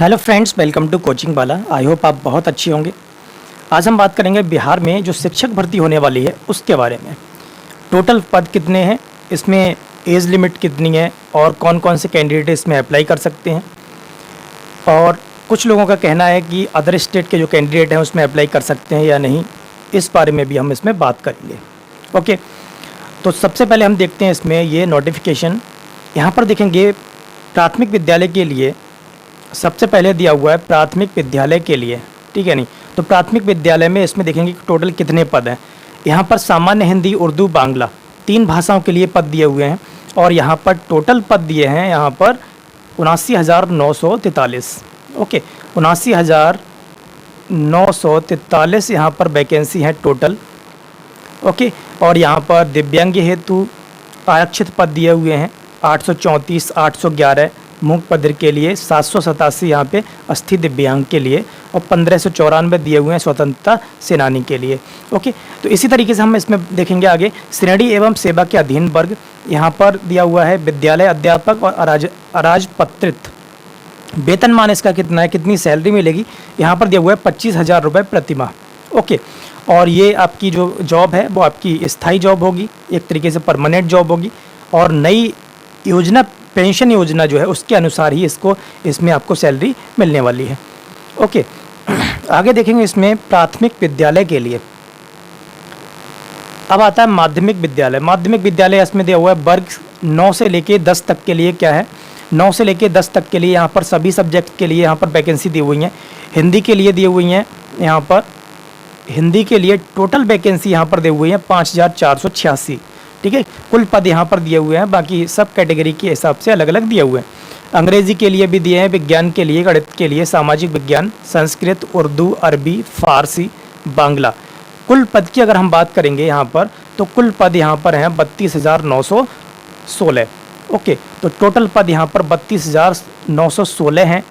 Hello friends, welcome to coaching वाला। I hope आप बहुत अच्छे होंगे। आज हम बात करेंगे बिहार में जो शिक्षक भर्ती होने वाली है उसके बारे में। टोटल पद कितने हैं, इसमें एज लिमिट कितनी है और कौन कौन से कैंडिडेट इसमें अप्लाई कर सकते हैं। और कुछ लोगों का कहना है कि अदर स्टेट के जो कैंडिडेट हैं उसमें अप्लाई कर सकते हैं या नहीं, इस बारे में भी हम इसमें बात करेंगे। ओके, तो सबसे पहले हम देखते हैं इसमें ये नोटिफिकेशन। यहाँ पर देखेंगे प्राथमिक विद्यालय के लिए सबसे पहले दिया हुआ है प्राथमिक विद्यालय के लिए, ठीक है नहीं। तो प्राथमिक विद्यालय में इसमें देखेंगे कि टोटल कितने पद हैं। यहाँ पर सामान्य हिंदी, उर्दू, बांग्ला 3 भाषाओं के लिए पद दिए हुए हैं और यहाँ पर टोटल पद दिए हैं यहाँ पर 79,943। ओके, 79,943 यहाँ पर वैकेंसी है टोटल। ओके, और यहाँ पर दिव्यांग हेतु आरक्षित पद दिए हुए हैं 834, 811 मूक बधिर के लिए, 787 यहाँ पे अस्थि दिव्यांग के लिए और 1594 दिए हुए हैं स्वतंत्रता सेनानी के लिए। ओके, तो इसी तरीके से हम इसमें देखेंगे आगे श्रेणी एवं सेवा के अधीन वर्ग। यहाँ पर दिया हुआ है विद्यालय अध्यापक और अराजपत्रित। वेतनमान इसका कितना है, कितनी सैलरी मिलेगी, यहाँ पर दिया हुआ है 25,000 रुपये प्रति माह। ओके, और ये आपकी जो जॉब है वो आपकी स्थायी जॉब होगी, एक तरीके से परमानेंट जॉब होगी। और नई योजना, पेंशन योजना जो है उसके अनुसार ही इसमें आपको सैलरी मिलने वाली है। ओके, आगे देखेंगे इसमें प्राथमिक विद्यालय के लिए। अब आता है माध्यमिक विद्यालय। माध्यमिक विद्यालय इसमें दिया हुआ है वर्ग 9 से लेके 10 तक के लिए क्या है, 9 से लेके 10 तक के लिए यहाँ पर सभी सब्जेक्ट के लिए यहाँ पर वैकेंसी दी हुई हैं। हिंदी के लिए दी हुई हैं, यहाँ पर हिंदी के लिए टोटल वैकेंसी यहाँ पर दी हुई है 5,486। ठीक है, कुल पद यहाँ पर दिए हुए हैं, बाकी सब कैटेगरी के हिसाब से अलग अलग दिए हुए हैं। अंग्रेजी के लिए भी दिए हैं, विज्ञान के लिए, गणित के लिए, सामाजिक विज्ञान, संस्कृत, उर्दू, अरबी, फारसी, बांग्ला। कुल पद की अगर हम बात करेंगे यहाँ पर, तो कुल पद यहाँ पर हैं 32,916। ओके, तो टोटल पद यहाँ पर 32,916 हैं।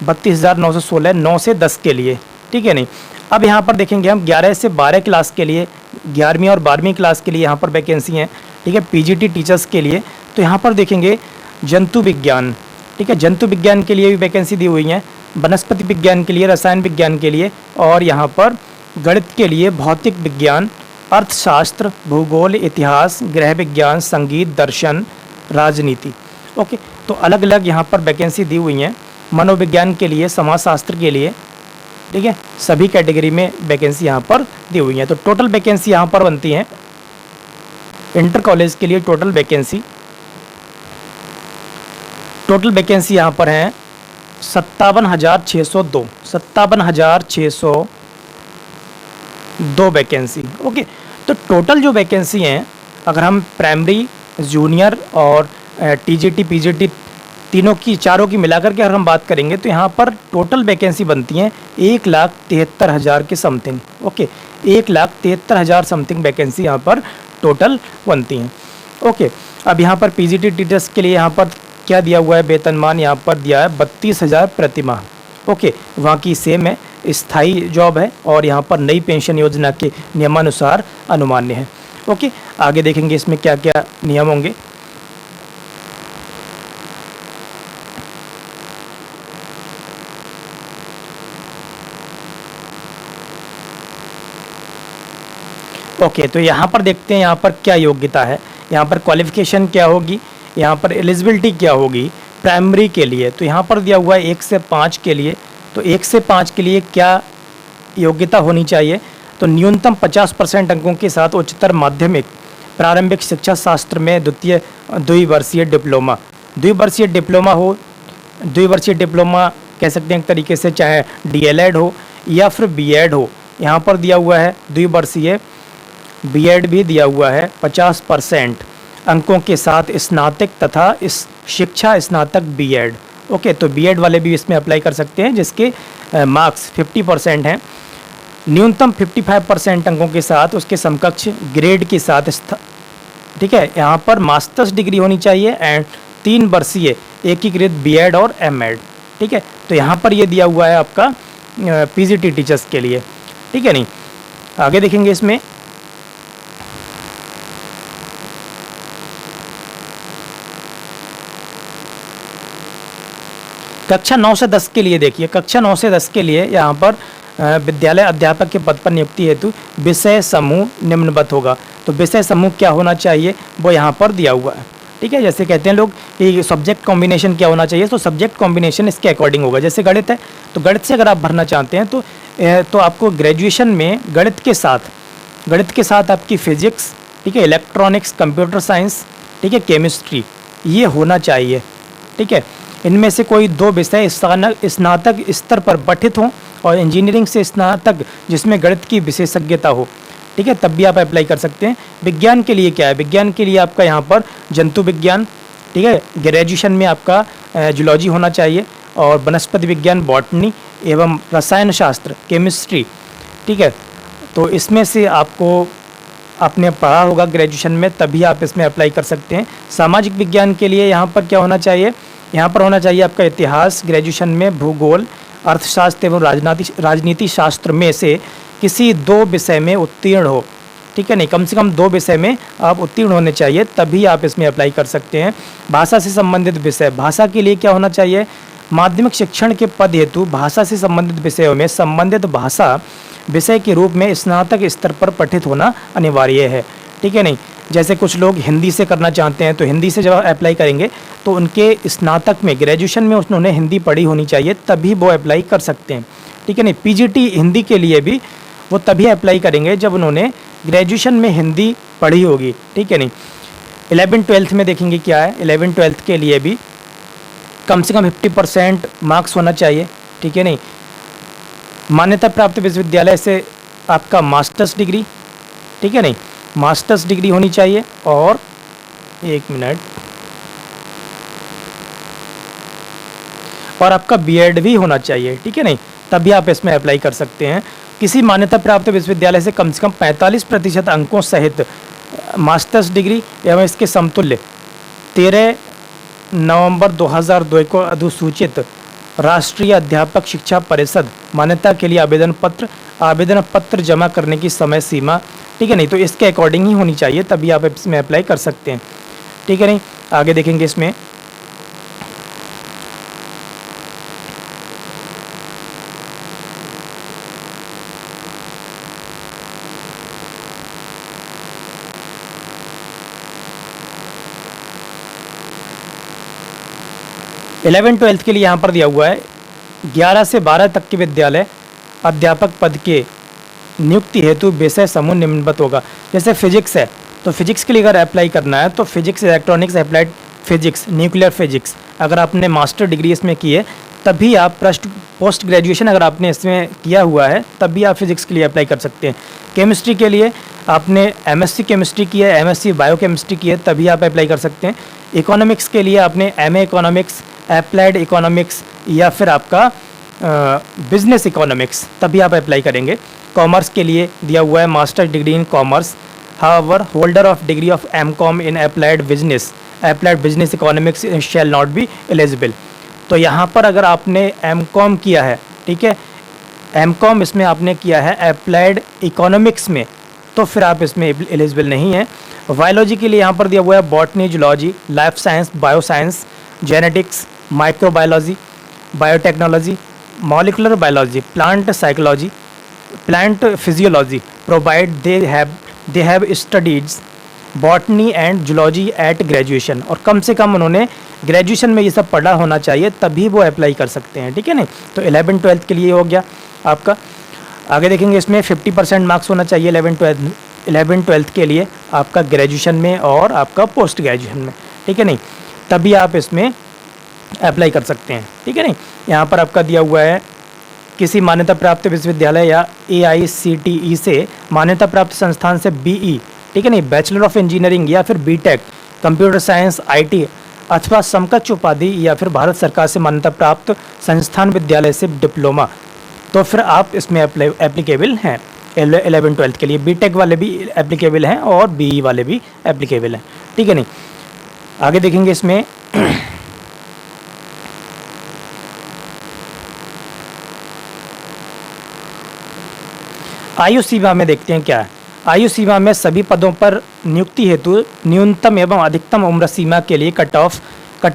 32,916 9 से 10 के लिए, ठीक है नहीं। अब यहाँ पर देखेंगे हम 11 से 12 क्लास के लिए, 11वीं और 12वीं क्लास के लिए यहाँ पर वैकेंसी हैं, ठीक है, पीजीटी टीचर्स के लिए। तो यहाँ पर देखेंगे जंतु विज्ञान, ठीक है, जंतु विज्ञान के लिए भी वैकेंसी दी हुई है, वनस्पति विज्ञान के लिए, रसायन विज्ञान के लिए, और यहाँ पर गणित के लिए, भौतिक विज्ञान, अर्थशास्त्र, भूगोल, इतिहास, गृह विज्ञान, संगीत, दर्शन, राजनीति। ओके, तो अलग अलग यहाँ पर वैकेंसी दी हुई हैं। मनोविज्ञान के लिए, समाजशास्त्र के लिए, ठीक है, सभी कैटेगरी में वैकेंसी यहाँ पर दी हुई है। तो टोटल वैकेंसी यहाँ पर बनती हैं इंटर कॉलेज के लिए टोटल वैकेंसी यहाँ पर हैं 57,602, 57,602 वैकेंसी। ओके, तो टोटल जो वैकेंसी हैं, अगर हम प्राइमरी, जूनियर और टीजीटी, पीजीटी चारों की मिलाकर के अगर हम बात करेंगे तो यहाँ पर टोटल वैकेंसी बनती हैं 1,73,000 के समथिंग। ओके, 1,73,000 समथिंग वैकेंसी यहाँ पर टोटल बनती हैं। ओके, अब यहाँ पर पीजीटी टीचर्स के लिए यहाँ पर क्या दिया हुआ है, वेतनमान यहाँ पर दिया है 32,000 प्रति माह। ओके, वहाँ की सेम है, स्थायी जॉब है और यहाँ पर नई पेंशन योजना के नियमानुसार अनुमान्य है। ओके, आगे देखेंगे इसमें क्या क्या नियम होंगे। ओके, तो यहाँ पर देखते हैं यहाँ पर क्या योग्यता है, यहाँ पर क्वालिफिकेशन क्या होगी, यहाँ पर एलिजिबिलिटी क्या होगी प्राइमरी के लिए। तो यहाँ पर दिया हुआ है 1 से 5 के लिए। तो 1 से 5 के लिए क्या योग्यता होनी चाहिए, तो न्यूनतम 50% अंकों के साथ उच्चतर माध्यमिक प्रारंभिक शिक्षा शास्त्र में द्विवर्षीय डिप्लोमा हो, द्विवर्षीय डिप्लोमा कह सकते हैं एक तरीके से, चाहे डीएलएड हो या फिर बीएड हो। यहाँ पर दिया हुआ है द्विवर्षीय, बीएड भी दिया हुआ है 50% अंकों के साथ स्नातक तथा इस शिक्षा स्नातक बीएड। ओके, तो बीएड वाले भी इसमें अप्लाई कर सकते हैं जिसके मार्क्स 50% हैं। न्यूनतम 55% अंकों के साथ उसके समकक्ष ग्रेड के साथ, ठीक है, यहाँ पर मास्टर्स डिग्री होनी चाहिए एंड 3 वर्षीय एकीकृत बीएड और एमएड। ठीक है, तो यहाँ पर ये दिया हुआ है आपका पीजीटी टीचर्स के लिए, ठीक है नहीं। आगे देखेंगे इसमें कक्षा 9 से 10 के लिए देखिए, कक्षा 9 से 10 के लिए यहाँ पर विद्यालय अध्यापक के पद पर नियुक्ति हेतु विषय समूह निम्नवत होगा। तो विषय समूह क्या होना चाहिए वो यहाँ पर दिया हुआ है, ठीक है। जैसे कहते हैं लोग कि सब्जेक्ट कॉम्बिनेशन क्या होना चाहिए, तो सब्जेक्ट कॉम्बिनेशन इसके अकॉर्डिंग होगा। जैसे गणित है तो गणित से अगर आप भरना चाहते हैं तो आपको ग्रेजुएशन में गणित के साथ आपकी फिजिक्स, ठीक है, इलेक्ट्रॉनिक्स, कंप्यूटर साइंस, ठीक है, केमिस्ट्री, ये होना चाहिए, ठीक है। इनमें से कोई 2 विषय स्नातक स्तर पर पठित हों और इंजीनियरिंग से स्नातक जिसमें गणित की विशेषज्ञता हो, ठीक है, तब भी आप अप्लाई कर सकते हैं। विज्ञान के लिए क्या है, विज्ञान के लिए आपका यहाँ पर जंतु विज्ञान, ठीक है, ग्रेजुएशन में आपका जूलॉजी होना चाहिए, और वनस्पति विज्ञान, बॉटनी एवं रसायन शास्त्र, केमिस्ट्री, ठीक है। तो इसमें से आपको आपने पढ़ा होगा ग्रेजुएशन में, तभी आप इसमें अप्लाई कर सकते हैं। सामाजिक विज्ञान के लिए यहाँ पर क्या होना चाहिए, यहाँ पर होना चाहिए आपका इतिहास, ग्रेजुएशन में भूगोल, अर्थशास्त्र एवं राजनीति शास्त्र में से किसी 2 विषय में उत्तीर्ण हो, ठीक है, नहीं कम से कम 2 विषय में आप उत्तीर्ण होने चाहिए, तभी आप इसमें अप्लाई कर सकते हैं। भाषा से संबंधित विषय, भाषा के लिए क्या होना चाहिए, माध्यमिक शिक्षण के पद हेतु भाषा से संबंधित विषयों में संबंधित भाषा विषय के रूप में स्नातक स्तर पर पठित होना अनिवार्य है, ठीक है। नहीं जैसे कुछ लोग हिंदी से करना चाहते हैं, तो हिंदी से जब अप्लाई करेंगे तो उनके स्नातक में, ग्रेजुएशन में उन्होंने हिंदी पढ़ी होनी चाहिए, तभी वो अप्लाई कर सकते हैं, ठीक है। नहीं पीजीटी हिंदी के लिए भी वो तभी अप्लाई करेंगे जब उन्होंने ग्रेजुएशन में हिंदी पढ़ी होगी, ठीक है। नहीं 11th-12th में देखेंगे क्या है, 11th-12th के लिए भी कम से कम 50% मार्क्स होना चाहिए, ठीक है। नहीं मान्यता प्राप्त विश्वविद्यालय से आपका मास्टर्स डिग्री, ठीक है, नहीं मास्टर्स डिग्री होनी चाहिए, और 1 मिनट, और आपका बीएड भी होना चाहिए, ठीक है। नहीं तभी आप इसमें अप्लाई कर सकते हैं। किसी मान्यता प्राप्त विश्वविद्यालय से कम 45% अंकों सहित मास्टर्स डिग्री एवं इसके समतुल्य 13 नवंबर 2002 को अधिसूचित राष्ट्रीय अध्यापक शिक्षा परिषद मान्यता के लिए आवेदन पत्र जमा करने की समय सीमा, ठीक है। नहीं तो इसके अकॉर्डिंग ही होनी चाहिए, तभी आप इसमें अप्लाई कर सकते हैं, ठीक है। नहीं आगे देखेंगे इसमें 11th-12th के लिए यहाँ पर दिया हुआ है 11 से 12 तक के विद्यालय अध्यापक पद के नियुक्ति हेतु विषय समूह निम्नवत होगा। जैसे फिजिक्स है तो फिजिक्स के लिए अगर अप्लाई करना है तो physics, electronics, applied physics, nuclear physics, अगर आपने मास्टर डिग्री इसमें की है तभी आप पोस्ट ग्रेजुएशन अगर आपने इसमें किया हुआ है तभी आप फिजिक्स के लिए अप्लाई कर सकते हैं। केमिस्ट्री के लिए आपने एमएससी केमिस्ट्री की है, एमएससी बायोकेमिस्ट्री की है, तभी आप अप्लाई कर सकते हैं। इकोनॉमिक्स के लिए आपने एमए इकोनॉमिक्स, अप्लाइड इकोनॉमिक्स या फिर आपका बिजनेस इकोनॉमिक्स, तभी आप अप्लाई करेंगे। कॉमर्स के लिए दिया हुआ है master degree in commerce, however holder of degree of MCom in applied business economics shall not be eligible. तो यहाँ पर अगर आपने एमकॉम किया है, ठीक है, एमकॉम इसमें आपने किया है अप्लाइड इकोनॉमिक्स में, तो फिर आप इसमें एलिजिबल नहीं है। बायोलॉजी के लिए यहाँ पर दिया हुआ है botany, zoology, life science, bioscience, genetics, microbiology, biotechnology, molecular biology, plant psychology, plant physiology, provide they have studies botany and zoology at graduation. और कम से कम उन्होंने ग्रेजुएशन में ये सब पढ़ा होना चाहिए तभी वो अप्लाई कर सकते हैं, ठीक है। नहीं तो 11th-12th के लिए हो गया आपका। आगे देखेंगे इसमें 50% मार्क्स होना चाहिए 11th-12th के लिए आपका ग्रेजुएशन में और आपका पोस्ट ग्रेजुएशन में, ठीक है। नहीं तभी आप इसमें अप्लाई कर सकते हैं, ठीक है। नहीं यहाँ पर आपका दिया हुआ है किसी मान्यता प्राप्त विश्वविद्यालय या AICTE से मान्यता प्राप्त संस्थान से BE, ठीक है, नहीं बैचलर ऑफ इंजीनियरिंग या फिर BTech, कंप्यूटर साइंस, IT अथवा समकक्ष उपाधि या फिर भारत सरकार से मान्यता प्राप्त संस्थान विद्यालय से डिप्लोमा, तो फिर आप इसमें एप्लीकेबल हैं। 11th-12th के लिए BTech वाले भी एप्लीकेबल हैं और BE वाले भी एप्लीकेबल हैं, ठीक है। नहीं आगे देखेंगे इसमें आयु सीमा में देखते हैं क्या है। आयु सीमा में सभी पदों पर नियुक्ति हेतु न्यूनतम एवं अधिकतम उम्र सीमा के लिए कट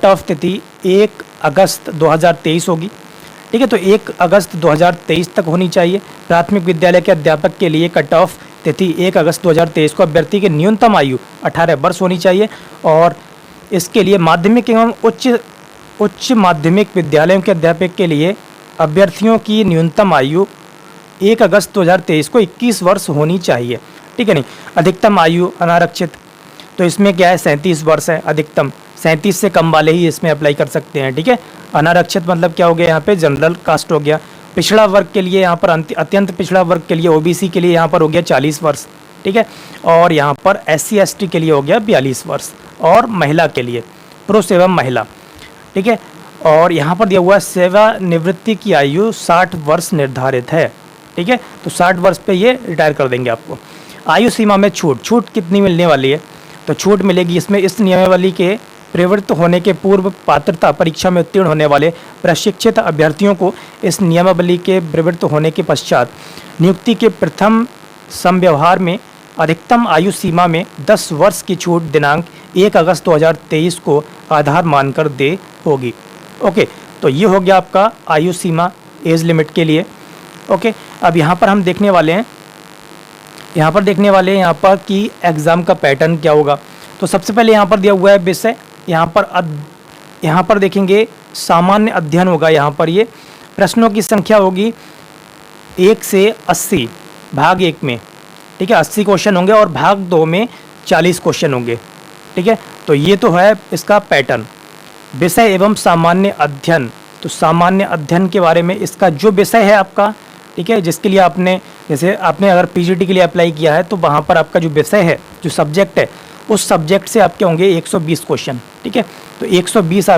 ऑफ तिथि 1 अगस्त 2023 होगी। ठीक है, तो 1 अगस्त 2023 तक होनी चाहिए। प्राथमिक विद्यालय के अध्यापक के लिए कट ऑफ तिथि 1 अगस्त 2023 को अभ्यर्थी की न्यूनतम आयु 18 वर्ष होनी चाहिए। और इसके लिए माध्यमिक एवं उच्च माध्यमिक विद्यालयों के अध्यापक के लिए अभ्यर्थियों की न्यूनतम आयु 1 अगस्त 2023 को 21 वर्ष होनी चाहिए। ठीक है नहीं, अधिकतम आयु अनारक्षित, तो इसमें क्या है 37 वर्ष है अधिकतम, 37 से कम वाले ही इसमें अप्लाई कर सकते हैं। ठीक है, अनारक्षित मतलब क्या हो गया, यहाँ पे जनरल कास्ट हो गया। पिछड़ा वर्ग के लिए यहाँ पर अत्यंत पिछड़ा वर्ग के लिए ओबीसी के लिए यहाँ पर हो गया 40 वर्ष। ठीक है, और यहाँ पर SC ST के लिए हो गया 42 वर्ष, और महिला के लिए पुरुष एवं महिला। ठीक है, और यहाँ पर दिया हुआ है सेवानिवृत्ति की आयु 60 वर्ष निर्धारित है। ठीक है, तो 60 वर्ष पे ये रिटायर कर देंगे आपको। आयु सीमा में छूट कितनी मिलने वाली है, तो छूट मिलेगी इसमें इस नियमावली के प्रवृत्त होने के पूर्व पात्रता परीक्षा में उत्तीर्ण होने वाले प्रशिक्षित अभ्यर्थियों को इस नियमावली के प्रवृत्त होने के पश्चात नियुक्ति के प्रथम समव्यवहार में अधिकतम आयु सीमा में 10 वर्ष की छूट दिनांक 1 अगस्त 2023 को आधार मानकर दे होगी। ओके, तो ये हो गया आपका आयु सीमा एज लिमिट के लिए। ओके, अब यहाँ पर हम देखने वाले हैं यहाँ पर कि एग्ज़ाम का पैटर्न क्या होगा। तो सबसे पहले यहाँ पर दिया हुआ है विषय, यहाँ पर देखेंगे सामान्य अध्ययन होगा। यहाँ पर ये प्रश्नों की संख्या होगी 1 से 80 भाग 1 में। ठीक है, 80 क्वेश्चन होंगे और भाग 2 में 40 क्वेश्चन होंगे। ठीक है, तो ये तो है इसका पैटर्न। विषय एवं सामान्य अध्ययन, तो सामान्य अध्ययन के बारे में इसका जो विषय है आपका, ठीक है, जिसके लिए आपने जैसे आपने अगर PGT के लिए अप्लाई किया है तो वहाँ पर आपका जो विषय है, जो सब्जेक्ट है, उस सब्जेक्ट से आपके होंगे 120 क्वेश्चन। ठीक है, तो 120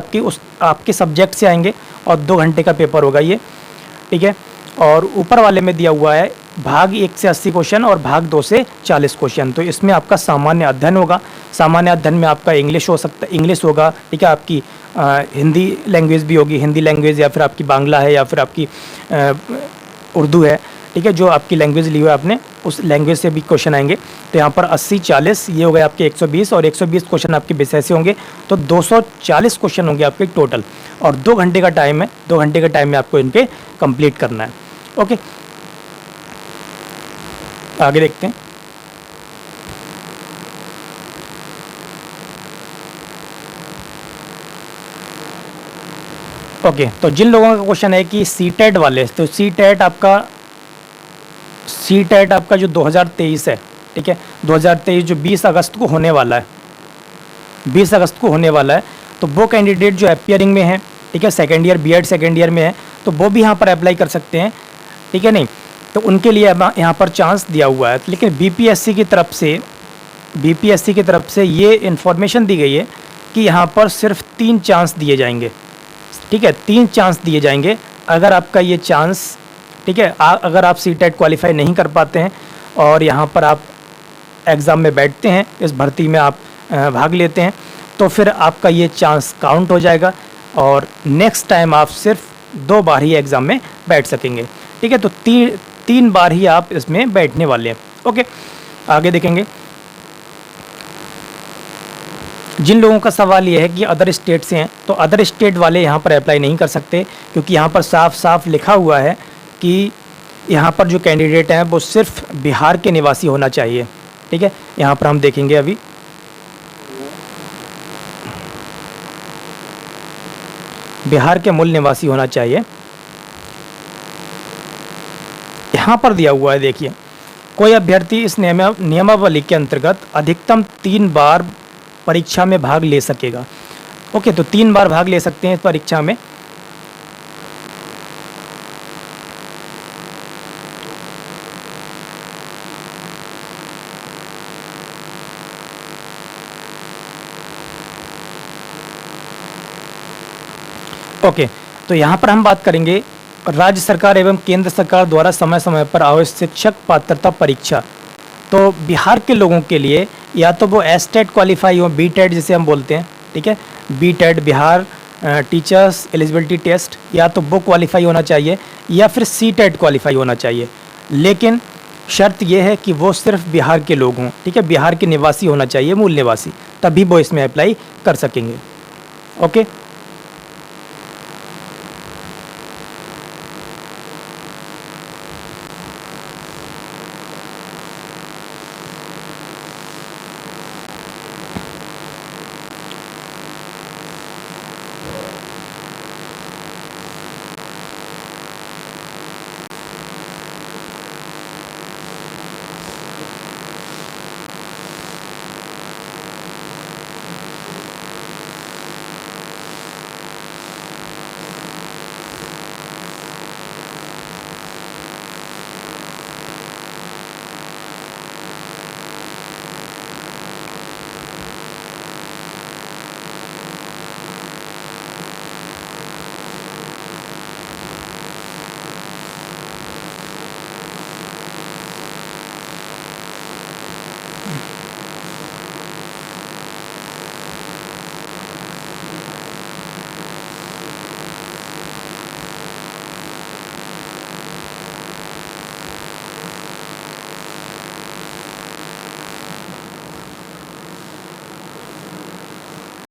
आपके सब्जेक्ट से आएंगे और 2 घंटे का पेपर होगा ये। ठीक है, और ऊपर वाले में दिया हुआ है भाग 1 से 80 क्वेश्चन और भाग 2 से 40 क्वेश्चन। तो इसमें आपका सामान्य अध्ययन होगा। सामान्य अध्ययन में आपका इंग्लिश हो सकता है, इंग्लिश होगा। ठीक है, आपकी हिंदी लैंग्वेज भी होगी, हिंदी लैंग्वेज, या फिर आपकी बांग्ला है, या फिर आपकी उर्दू है। ठीक है, जो आपकी लैंग्वेज ली हुई है आपने, उस लैंग्वेज से भी क्वेश्चन आएंगे। तो यहाँ पर 80 40 ये हो गए आपके 120, और 120 क्वेश्चन आपके विषय से होंगे, तो 240 क्वेश्चन होंगे आपके टोटल। और 2 घंटे का टाइम है, 2 घंटे के टाइम में आपको इनके कंप्लीट करना है। ओके, आगे देखते हैं। ओके, तो जिन लोगों का क्वेश्चन है कि सीटेट वाले, तो सीटेट आपका जो 2023 है, ठीक है, 2023 जो 20 अगस्त को होने वाला है, 20 अगस्त को होने वाला है, तो वो कैंडिडेट जो अपियरिंग में है, ठीक है, second year B.Ed second year में है, तो वो भी यहाँ पर अप्लाई कर सकते हैं। ठीक है नहीं, तो उनके लिए यहाँ पर चांस दिया हुआ है। लेकिन BPSC की तरफ से ये इन्फॉर्मेशन दी गई है कि यहाँ पर सिर्फ 3 चांस दिए जाएंगे। ठीक है, 3 चांस दिए जाएंगे। अगर आपका ये चांस, ठीक है, अगर आप सीटेट क्वालिफाई नहीं कर पाते हैं और यहाँ पर आप एग्ज़ाम में बैठते हैं, इस भर्ती में आप भाग लेते हैं, तो फिर आपका ये चांस काउंट हो जाएगा और नेक्स्ट टाइम आप सिर्फ 2 बार ही एग्ज़ाम में बैठ सकेंगे। ठीक है, तो 3 बार ही आप इसमें बैठने वाले हैं। ओके, आगे देखेंगे। जिन लोगों का सवाल ये है कि अदर स्टेट से हैं, तो अदर स्टेट वाले यहाँ पर अप्लाई नहीं कर सकते, क्योंकि यहाँ पर साफ साफ लिखा हुआ है कि यहाँ पर जो कैंडिडेट हैं वो सिर्फ बिहार के निवासी होना चाहिए। ठीक है, यहाँ पर हम देखेंगे अभी बिहार के मूल निवासी होना चाहिए। यहाँ पर दिया हुआ है, देखिए, कोई अभ्यर्थी इस नियमावली के अंतर्गत अधिकतम 3 बार परीक्षा में भाग ले सकेगा। ओके, तो 3 बार भाग ले सकते हैं इस परीक्षा में। ओके, तो यहाँ पर हम बात करेंगे राज्य सरकार एवं केंद्र सरकार द्वारा समय समय पर आयोजित शिक्षक पात्रता परीक्षा। तो बिहार के लोगों के लिए या तो वो एस्टेट क्वालिफाई हो, BTET जिसे हम बोलते हैं, ठीक है, BTET Bihar teachers eligibility test, या तो वो क्वालिफाई होना चाहिए या फिर CTET क्वालिफाई होना चाहिए। लेकिन शर्त यह है कि वो सिर्फ बिहार के लोग हों। ठीक है, बिहार के निवासी होना चाहिए, मूल निवासी, तभी वो इसमें अप्लाई कर सकेंगे। ओके।